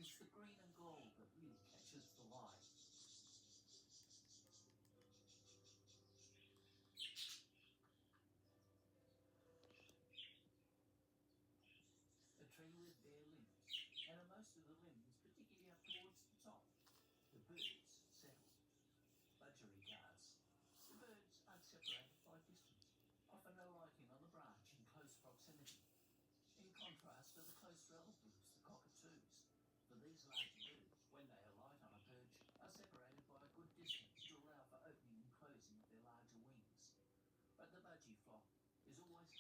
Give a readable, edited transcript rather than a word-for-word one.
It's the green and gold that really catches the eye. A tree with bare limbs, and on most of the limbs, particularly up towards the top, the birds settle. Budgericars. The birds aren't separated by distance, often alighting on the branch in close proximity. In contrast to the close relatives, the cockatoos. For these large birds, when they alight on a perch, are separated by a good distance to allow for opening and closing of their larger wings. But the budgie flock is always